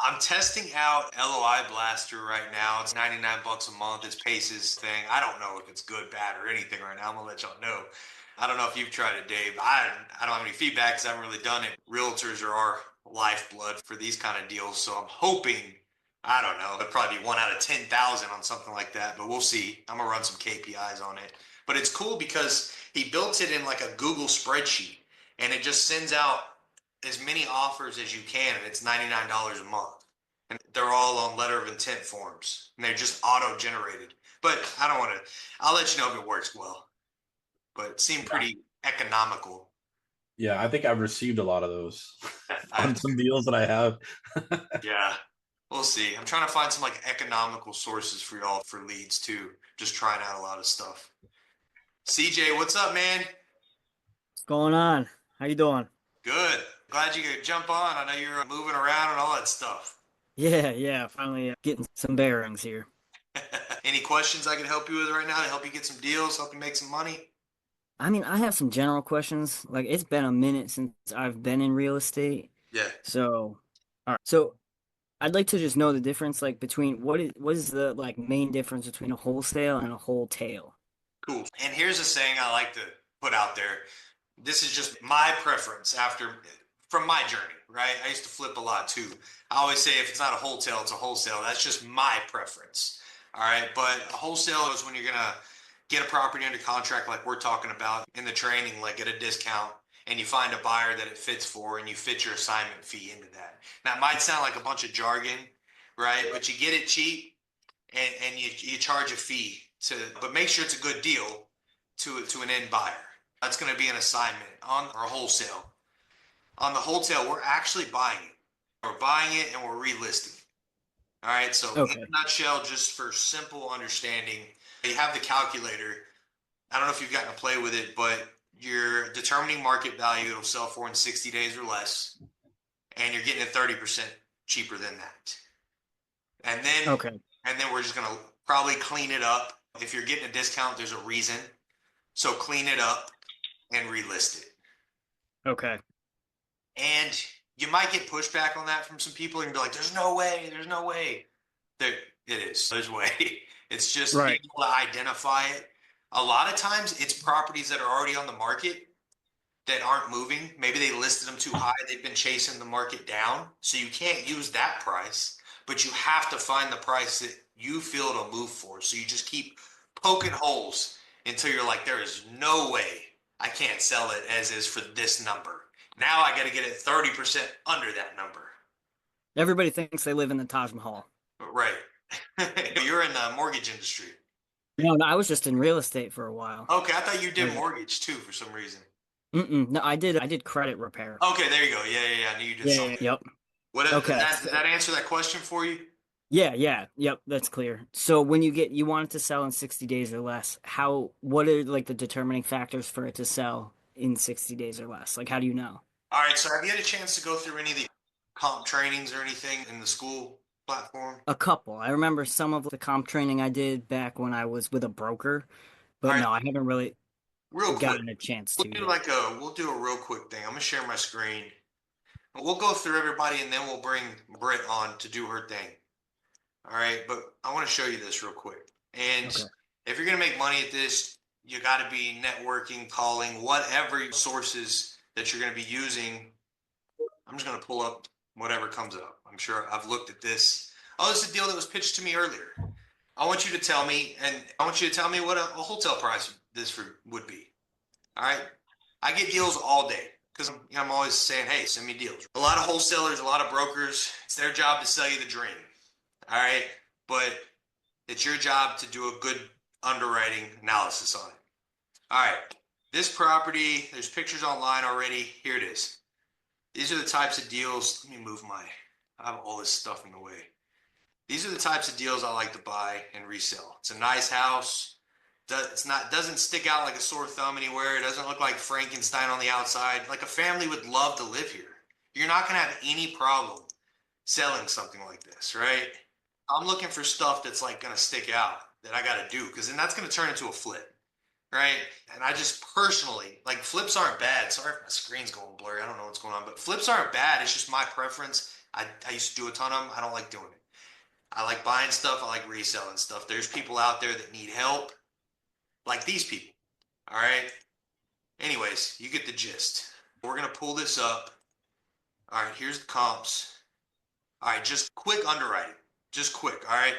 I'm testing out LOI Blaster right now. It's 99 bucks a month. It's Pace's thing. I don't know if it's good, bad, or anything right now. I'm gonna let y'all know. I don't know if you've tried it, Dave. I don't have any feedback because I haven't really done it. Realtors are our lifeblood for these kind of deals, so I'm hoping. I don't know. It'll probably be 1 out of 10,000 on something like that, but we'll see. I'm gonna run some KPIs on it. But it's cool because he built it in like a Google spreadsheet, and it just sends out as many offers as you can, and it's $99 a month. And they're all on letter of intent forms, and they're just auto-generated. But I don't want to, I'll let you know if it works well. But it seemed pretty economical. Yeah, I think I've received a lot of those I, on some deals that I have. yeah, we'll see. I'm trying to find some like economical sources for y'all for leads too. Just trying out a lot of stuff. CJ, what's up, man? What's going on? How you doing? Good. Glad you could jump on. I know you're moving around and all that stuff. Yeah, finally getting some bearings here. Any questions I can help you with right now to help you get some deals, help you make some money? I mean, I have some general questions. Like, it's been a minute since I've been in real estate. Yeah. So, all right. So, I'd like to just know the difference, like, between what is the like main difference between a wholesale and a wholetail? Cool. And here's a saying I like to put out there. This is just my preference from my journey, right? I used to flip a lot too. I always say if it's not a wholesale, it's a wholesale. That's just my preference. All right. But a wholesale is when you're going to get a property under contract, like we're talking about in the training, like at a discount, and you find a buyer that it fits for, and you fit your assignment fee into that. Now, it might sound like a bunch of jargon, right? But you get it cheap and you charge a fee but make sure it's a good deal to an end buyer. That's going to be an assignment on our wholesale. On the wholesale, we're actually buying it. We're buying it and we're relisting. All right. So in Okay. a nutshell, just for simple understanding, you have the calculator. I don't know if you've gotten to play with it, but you're determining market value it'll sell for in 60 days or less, and you're getting it 30% cheaper than that. And then Okay. and then we're just gonna probably clean it up. If you're getting a discount, there's a reason. So clean it up and relist it. Okay. And you might get pushback on that from some people and be like, there's no way, there's no way. There it is. There's way. It's just being Right. able to identify it. A lot of times it's properties that are already on the market that aren't moving. Maybe they listed them too high. They've been chasing the market down. So you can't use that price, but you have to find the price that you feel it'll move for. So you just keep poking holes until you're like, there is no way I can't sell it as is for this number. Now I got to get it 30% under that number. Everybody thinks they live in the Taj Mahal. Right. You're in the mortgage industry. No, I was just in real estate for a while. Okay, I thought you did Okay. mortgage too for some reason. No, I did credit repair. Okay, there you go. Yeah. I knew you did Yeah, something. yep. What Okay. does that answer that question for you? Yeah, yep, that's clear. So when you want it to sell in 60 days or less, what are like the determining factors for it to sell in 60 days or less? Like, how do you know? All right, so have you had a chance to go through any of the comp trainings or anything in the school platform? A couple. I remember some of the comp training I did back when I was with a broker, All but right, no, I haven't really real quick. gotten a chance to yet. We'll do a real quick thing. I'm gonna share my screen. We'll go through everybody and then we'll bring Britt on to do her thing. All right, but I want to show you this real quick. And Okay. if you're gonna make money at this, you got to be networking, calling, whatever sources that you're gonna be using. I'm just gonna pull up whatever comes up. I'm sure I've looked at this. Oh, this is a deal that was pitched to me earlier. I want you to tell me, and I want you to tell me what a wholesale price would be. All right. I get deals all day because I'm always saying, hey, send me deals. A lot of wholesalers, a lot of brokers, it's their job to sell you the dream. All right. But it's your job to do a good underwriting analysis on it. All right. This property, there's pictures online already. Here it is. These are the types of deals. Let me move I have all this stuff in the way. These are the types of deals I like to buy and resell. It's a nice house. Doesn't stick out like a sore thumb anywhere. It doesn't look like Frankenstein on the outside. Like a family would love to live here. You're not going to have any problem selling something like this, right? I'm looking for stuff that's like going to stick out that I got to do because then that's going to turn into a flip, right? And I just personally, like flips aren't bad. Sorry if my screen's going blurry. I don't know what's going on, but flips aren't bad. It's just my preference. I used to do a ton of them. I don't like doing it. I like buying stuff. I like reselling stuff. There's people out there that need help, like these people. All right. Anyways, you get the gist. We're going to pull this up. All right. Here's the comps. All right. Just quick underwriting. Just quick. All right.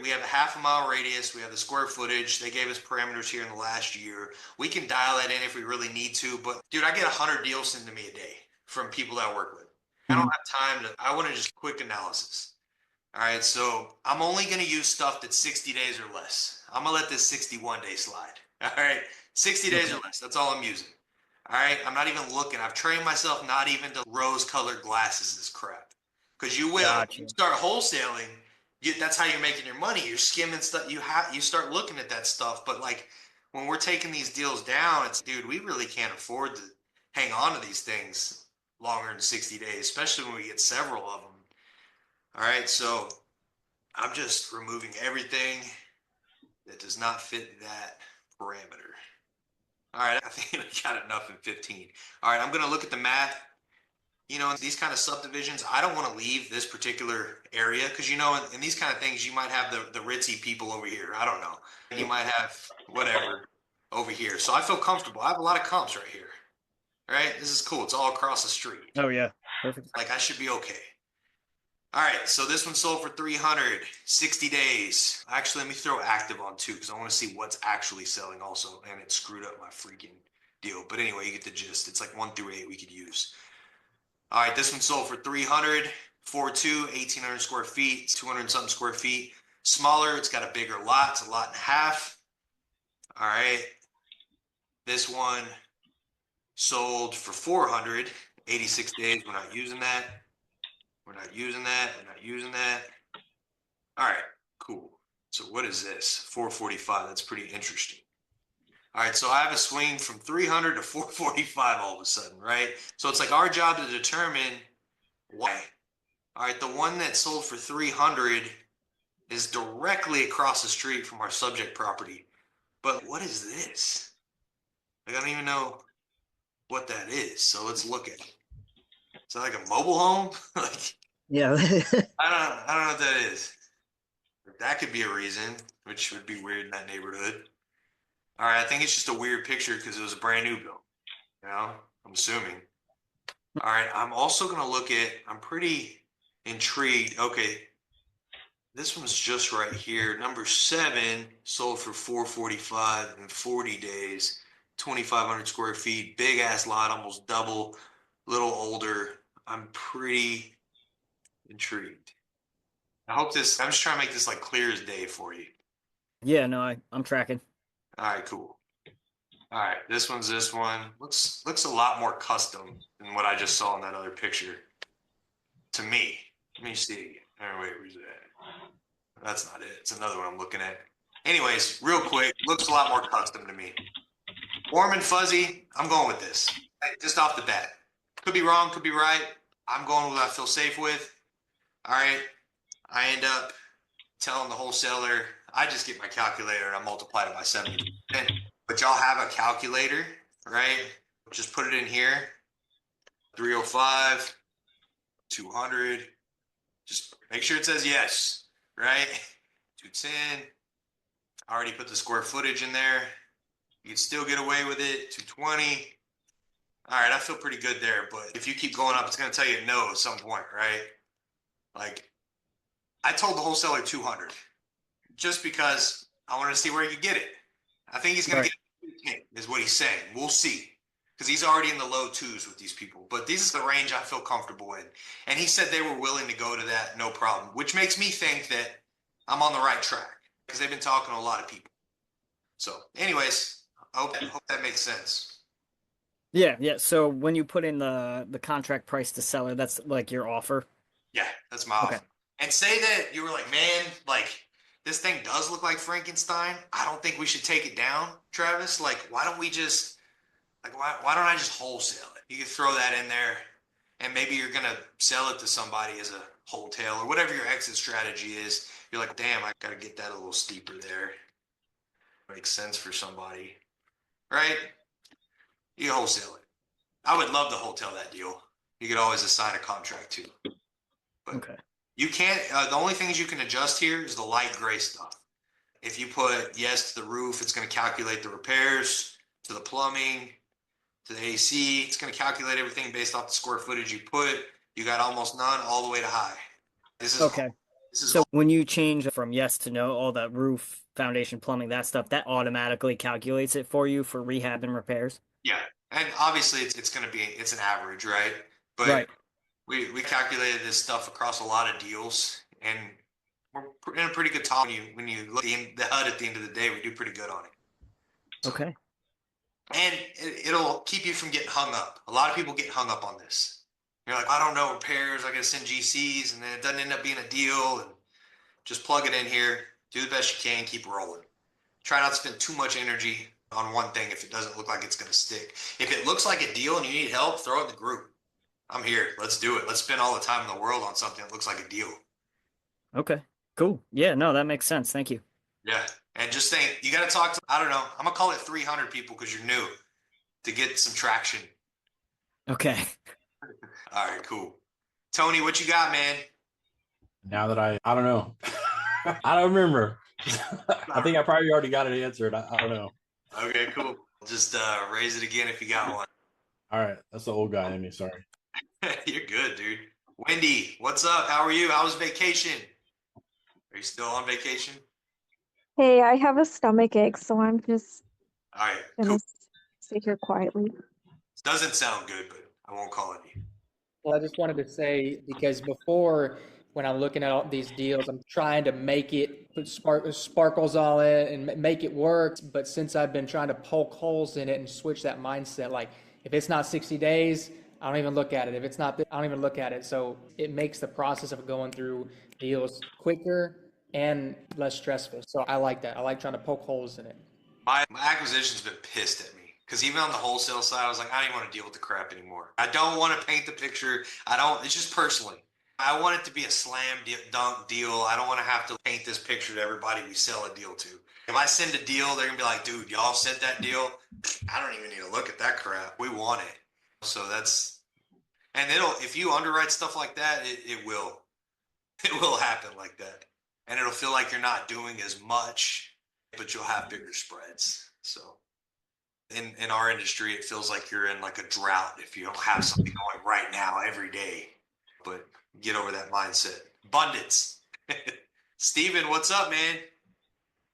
We have a half a mile radius. We have the square footage. They gave us parameters here in the last year. We can dial that in if we really need to. But dude, I get 100 deals sent to me a day from people that I work with. I don't have time to, I want to just quick analysis. All right. So I'm only going to use stuff that's 60 days or less. I'm going to let this 61-day slide. All right. 60 days or less. That's all I'm using. All right. I'm not even looking. I've trained myself not even to rose colored glasses this crap. Because you will. Gotcha. You start wholesaling, that's how you're making your money. You're skimming stuff. You start looking at that stuff. But like when we're taking these deals down, it's dude, we really can't afford to hang on to these things longer than 60 days, especially when we get several of them. All right, so I'm just removing everything that does not fit that parameter. All right, I think I got enough in 15. All right, I'm going to look at the math. You know, in these kind of subdivisions, I don't want to leave this particular area because, you know, in these kind of things, you might have the ritzy people over here. I don't know. You might have whatever over here. So I feel comfortable. I have a lot of comps right here. All right, this is cool. It's all across the street. Oh yeah, perfect. Like I should be okay. All right, so this one sold for 360 days. Actually, let me throw active on too because I want to see what's actually selling also. And it screwed up my freaking deal. But anyway, you get the gist. It's like 1 through 8 we could use. All right, this one sold for 300, 4.2, 1,800 square feet, 200 something square feet. Smaller, it's got a bigger lot. It's a lot and a half. All right. This one sold for 400, 86 days. We're not using that. We're not using that. We're not using that. All right, cool. So what is this? 445. That's pretty interesting. All right, so I have a swing from 300 to 445 all of a sudden, right? So it's like our job to determine why. All right, the one that sold for 300 is directly across the street from our subject property. But what is this? Like, I don't even know what that is. So let's look at it. Is that like a mobile home? Like, Yeah. I don't know what that is. That could be a reason, which would be weird in that neighborhood. All right, I think it's just a weird picture because it was a brand new build. You know, I'm assuming. All right, I'm also gonna look at. I'm pretty intrigued. Okay, this one's just right here. Number 7 sold for 445 in 40 days, 2,500 square feet, big ass lot, almost double, little older. I'm pretty intrigued. I hope this. I'm just trying to make this like clear as day for you. Yeah, no, I'm tracking. All right, cool. All right, this one's this one. Looks a lot more custom than what I just saw in that other picture. To me. Let me see. All right, wait, where's it at? That's not it. It's another one I'm looking at. Anyways, real quick, looks a lot more custom to me. Warm and fuzzy, I'm going with this. Just off the bat. Could be wrong, could be right. I'm going with what I feel safe with. All right. I end up telling the wholesaler, I just get my calculator and I multiply it by 70%. But y'all have a calculator, right? Just put it in here. 305, 200. Just make sure it says yes, right? 210. I already put the square footage in there. You can still get away with it. 220. All right, I feel pretty good there. But if you keep going up, it's going to tell you no at some point, right? Like, I told the wholesaler 200 just because I wanted to see where he could get it. I think he's going to get it, is what he's saying. We'll see. Because he's already in the low 2s with these people. But this is the range I feel comfortable in. And he said they were willing to go to that, no problem. Which makes me think that I'm on the right track. Because they've been talking to a lot of people. So, anyways, I hope that makes sense. Yeah, yeah. So when you put in the contract price to seller, that's like your offer. Yeah, that's my offer. And say that you were like, man, like, this thing does look like Frankenstein. I don't think we should take it down, Travis. Like, why don't we just, like, why don't I just wholesale it? You could throw that in there, and maybe you're going to sell it to somebody as a wholetail or whatever your exit strategy is. You're like, damn, I got to get that a little steeper there. Makes sense for somebody, right? You wholesale it. I would love to wholesale that deal. You could always assign a contract too. But Okay. you can't, the only things you can adjust here is the light gray stuff. If you put yes to the roof, it's going to calculate the repairs, to the plumbing, to the AC. It's going to calculate everything based off the square footage you put. You got almost none all the way to high. This is Okay. this is So when you change from yes to no, all that roof, foundation, plumbing, that stuff, that automatically calculates it for you for rehab and repairs. yeah. And obviously it's going to be it's an average, right? But Right. we calculated this stuff across a lot of deals, and we're in a pretty good top. When you look at the HUD at the end of the day, we do pretty good on it. So Okay. and it'll keep you from getting hung up. A lot of people get hung up on this. You're like, I don't know repairs. I got to send GCs, and then it doesn't end up being a deal. And just plug it in here, do the best you can, keep rolling. Try not to spend too much energy on one thing if it doesn't look like it's going to stick. If it looks like a deal and you need help, throw it in the group. I'm here. Let's do it. Let's spend all the time in the world on something that looks like a deal. Okay. Cool. Yeah, no, that makes sense. Thank you. Yeah. And just think, you got to talk to, I don't know, I'm going to call it 300 people because you're new to get some traction. Okay. All right, cool. Tony, what you got, man? Now that I don't know. I don't remember. I think I probably already got it answered. I don't know. Okay, cool. Just raise it again if you got one. All right. That's the old guy in me. Sorry. You're good, dude. Wendy, what's up? How are you? How was vacation? Are you still on vacation? Hey, I have a stomach ache, so I'm just All right, gonna cool. sit here quietly. Doesn't sound good, but I won't call it you. Well, I just wanted to say, because before, when I'm looking at all these deals, I'm trying to make it, put sparkles on it and make it work. But since I've been trying to poke holes in it and switch that mindset, like if it's not 60 days, I don't even look at it. If it's not, I don't even look at it. So it makes the process of going through deals quicker and less stressful. So I like that. I like trying to poke holes in it. My acquisition's been pissed at me because even on the wholesale side, I was like, I don't even want to deal with the crap anymore. I don't want to paint the picture. I don't. It's just personally. I want it to be a slam dunk deal. I don't want to have to paint this picture to everybody we sell a deal to. If I send a deal, they're gonna be like, dude, y'all sent that deal. I don't even need to look at that crap. We want it. So that's and it'll if you underwrite stuff like that, it will. It will happen like that. And it'll feel like you're not doing as much, but you'll have bigger spreads. So in our industry, it feels like you're in like a drought if you don't have something going right now every day. But get over that mindset. Abundance. Steven, what's up, man?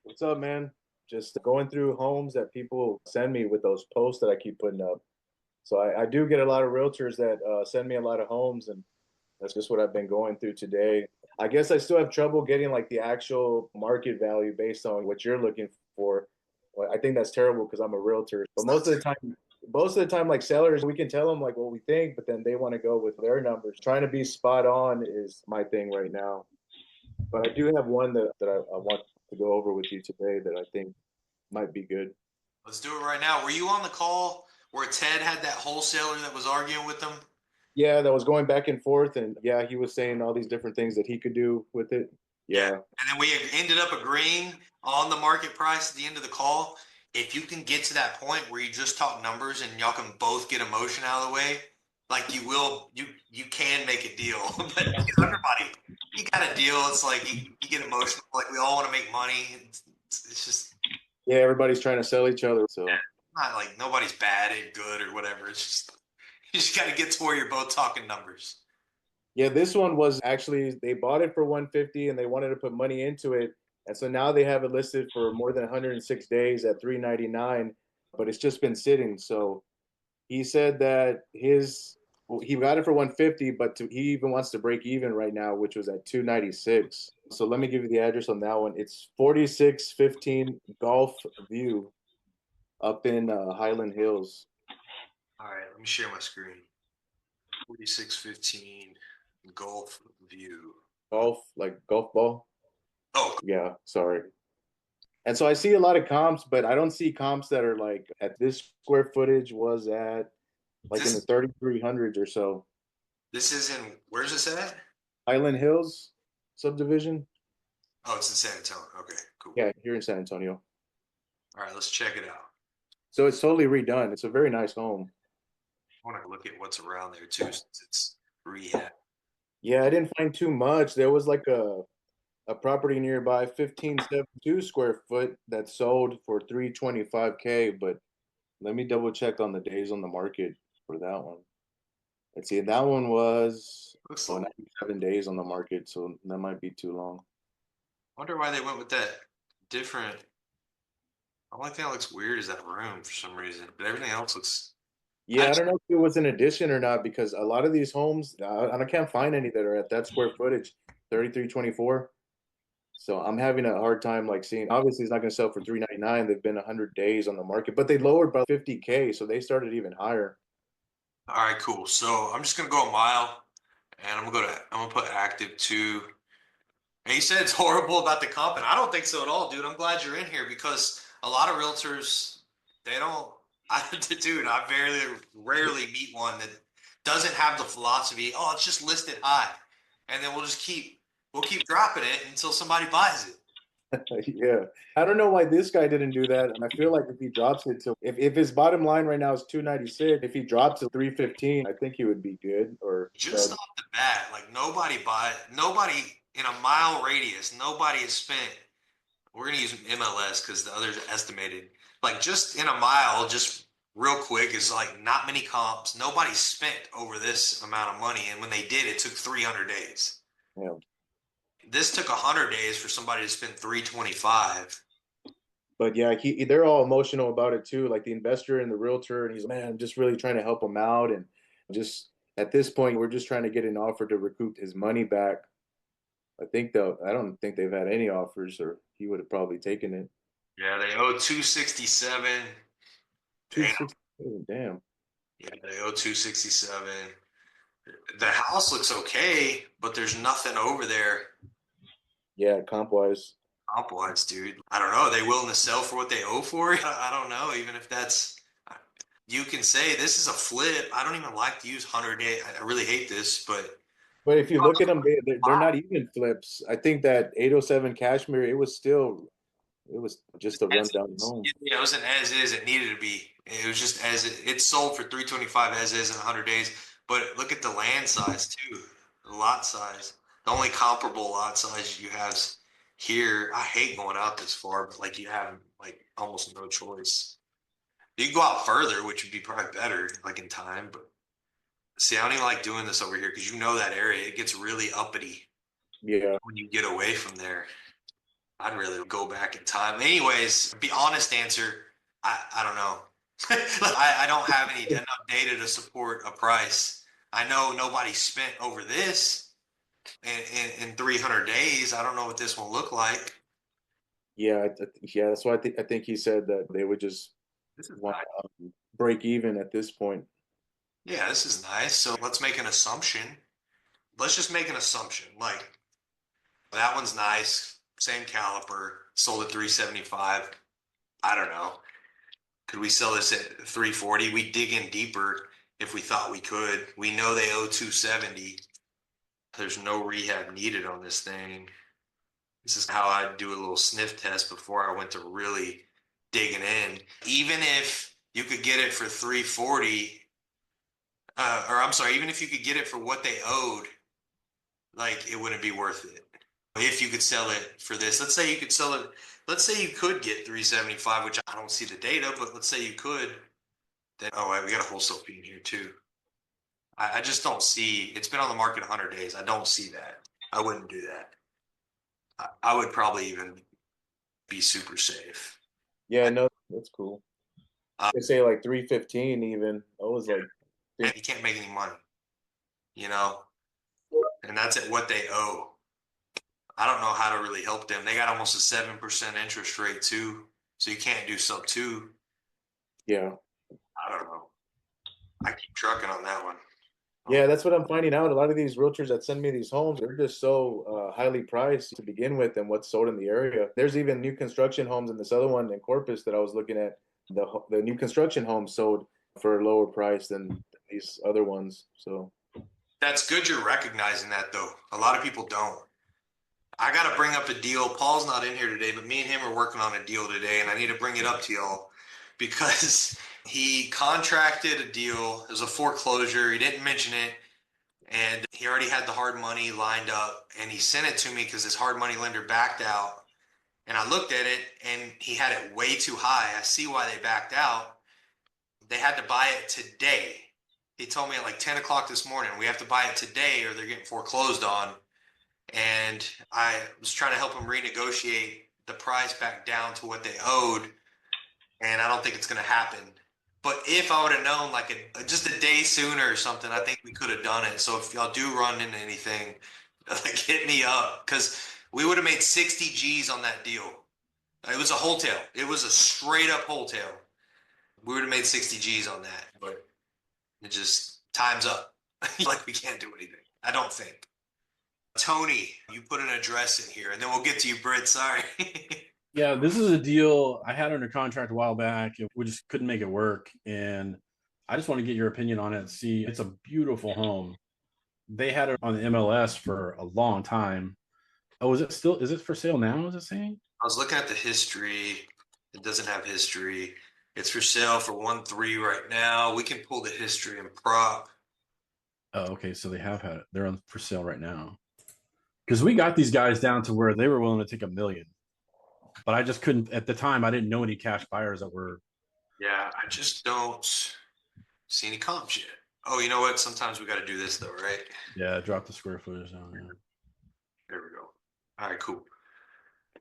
What's up, man? Just going through homes that people send me with those posts that I keep putting up. So I do get a lot of realtors that send me a lot of homes, and that's just what I've been going through today. I guess I still have trouble getting like the actual market value based on what you're looking for. Well, I think that's terrible because I'm a realtor. But most of the time, like sellers, we can tell them like what we think, but then they want to go with their numbers. Trying to be spot on is my thing right now. But I do have one that I want to go over with you today that I think might be good. Let's do it right now. Were you on the call where Ted had that wholesaler that was arguing with them? Yeah, that was going back and forth, and yeah, he was saying all these different things that he could do with it. Yeah. And then we ended up agreeing on the market price at the end of the call. If you can get to that point where you just talk numbers and y'all can both get emotion out of the way, like you can make a deal. But everybody, you got a deal. It's like you get emotional. Like we all want to make money. It's just Yeah, everybody's trying to sell each other. So not like nobody's bad or good or whatever. It's just you just got to get to where you're both talking numbers. yeah, this one was actually they bought it for 150 and they wanted to put money into it. And so now they have it listed for more than 106 days at 399, but it's just been sitting. So he said that he got it for 150, but he even wants to break even right now, which was at 296. So let me give you the address on that one. It's 4615 Golf View up in Highland Hills. All right, let me share my screen. 4615 Gulf View. Golf, like golf ball. Oh, Yeah, sorry. And so I see a lot of comps, but I don't see comps that are like at this square footage was at like in the 3300s or so. this is in, where's this at? Highland Hills subdivision. Oh, it's in San Antonio. Okay, cool. Yeah, here in San Antonio. All right, let's check it out. So it's totally redone. It's a very nice home. I want to look at what's around there too, since it's rehab. Yeah, I didn't find too much. There was like a property nearby, 1572 square foot that sold for 325K, but let me double check on the days on the market for that one. Let's see, that one was Looks like, 97 days on the market, so that might be too long. wonder why they went with that different. The only thing that looks weird is that room for some reason, but everything else looks. Yeah, I don't know if it was an addition or not because a lot of these homes, I can't find any that are at that square footage, 3324. So I'm having a hard time like seeing. Obviously, it's not going to sell for 399. They've been 100 days on the market, but they lowered by 50K, so they started even higher. All right, cool. So I'm just gonna go a mile, and I'm gonna put active two. And you said it's horrible about the comp, and I don't think so at all, dude. I'm glad you're in here because a lot of realtors, they don't. Dude, I rarely meet one that doesn't have the philosophy. Oh, it's just listed high, and then we'll keep dropping it until somebody buys it. Yeah. I don't know why this guy didn't do that. And I feel like if he drops it to if his bottom line right now is 296, if he drops to 315, I think he would be good or Just off the bat, like nobody in a mile radius, nobody has spent. We're gonna use MLS because the others estimated. Like just in a mile, just real quick, is like not many comps. Nobody spent over this amount of money, and when they did, it took 300 days. yeah. This took 100 days for somebody to spend 325. But yeah, they're all emotional about it too. Like the investor and the realtor, and he's man, I'm just really trying to help him out, and just at this point, we're just trying to get an offer to recoup his money back. I don't think they've had any offers, or he would have probably taken it. Yeah, they owe 267. Damn. 260, damn. Yeah, they owe 267. The house looks okay, but there's nothing over there Yeah, comp wise. comp wise, dude. I don't know. Are they willing to sell for what they owe for it? I don't know. Even if that's, you can say this is a flip. I don't even like to use 100 day. I really hate this, But if you look at them, they're not even flips. I think that 807 Cashmere, it was just a rundown home. yeah, it wasn't as is. It needed to be. It was just as it sold for 325 as is in 100 days. But look at the land size too, the lot size. The only comparable lot size you have here. I hate going out this far, but like you have like almost no choice. You can go out further, which would be probably better, like in time. But see, I don't even like doing this over here because you know that area. It gets really uppity Yeah. when you get away from there. I'd really go back in time. Anyways, be honest answer. I don't know. I don't have enough data to support a price. I know nobody spent over this in 300 days. I don't know what this will look like. Yeah, yeah, that's why I think he said that they would just This is want nice. to break even at this point. Yeah, this is nice. So let's make an assumption. Let's just make an assumption. Like that one's nice. Same caliper. Sold at 375. I don't know. Could we sell this at 340? We dig in deeper if we thought we could. We know they owe 270. There's no rehab needed on this thing. This is how I do a little sniff test before I went to really digging in. Even if you could get it for 340, or I'm sorry, even if you could get it for what they owed, like it wouldn't be worth it. If you could sell it for this, let's say you could sell it, let's say you could get 375, which I don't see the data, but let's say you could, then, oh, wait, we got a wholesale fee in here too. I just don't see, it's been on the market 100 days. I don't see that. I wouldn't do that. I would probably even be super safe. Yeah, no, that's cool. Uh, They say like 315 even. I was like, And you can't make any money, you know, and that's at what they owe. I don't know how to really help them. They got almost a 7% interest rate too. So you can't do sub two. yeah. I don't know. I keep trucking on that one. Yeah, that's what I'm finding out. A lot of these realtors that send me these homes, they're just so highly priced to begin with and what's sold in the area. There's even new construction homes in this other one in Corpus that I was looking at. The new construction homes sold for a lower price than these other ones. So That's good you're recognizing that though. A lot of people don't. I got to bring up a deal. Paul's not in here today, but me and him are working on a deal today, and I need to bring it up to y'all because he contracted a deal. It was a foreclosure. He didn't mention it, And he already had the hard money lined up, and he sent it to me because his hard money lender backed out. And I looked at it, and he had it way too high. I see why they backed out. They had to buy it today. He told me at like 10 o'clock this morning, we have to buy it today or they're getting foreclosed on. And I was trying to help him renegotiate the price back down to what they owed. And I don't think it's going to happen. But if I would have known like just a day sooner or something, I think we could have done it. So if y'all do run into anything, like hit me up, because we would have made 60 G's on that deal. It was a wholetail. It was a straight up wholetail. We would have made 60 G's on that, but it just time's up. Like we can't do anything. I don't think. Tony, you put an address in here, and then we'll get to you, Britt. Sorry. Yeah, this is a deal I had under contract a while back. We just couldn't make it work. And I just want to get your opinion on it. See, it's a beautiful home. They had it on the MLS for a long time. Oh, is it for sale now? Is it saying? I was looking at the history. It doesn't have history. It's for sale for 1.3 right now. We can pull the history and prop. Oh, okay. So they have had it. They're on for sale right now. Because we got these guys down to where they were willing to take $1 million. But I just couldn't, at the time, I didn't know any cash buyers that were. Yeah, I just don't see any comps yet. Oh, you know what? Sometimes we got to do this though, right? Yeah, drop the square footage down. Yeah. There we go. All right, cool.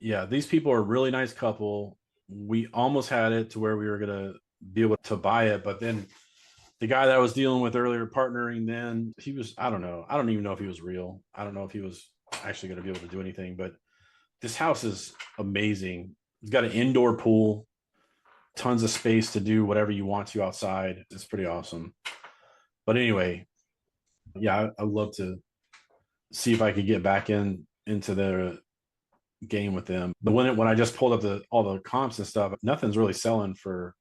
Yeah, these people are a really nice couple. We almost had it to where we were going to be able to buy it. But then the guy that I was dealing with earlier, partnering, then he was, I don't know. I don't even know if he was real. I don't know if he was actually going to be able to do anything. But this house is amazing. It's got an indoor pool, tons of space to do whatever you want to outside. It's pretty awesome. But anyway, yeah, I'd love to see if I could get back into the game with them. But when I just pulled up all the comps and stuff, nothing's really selling for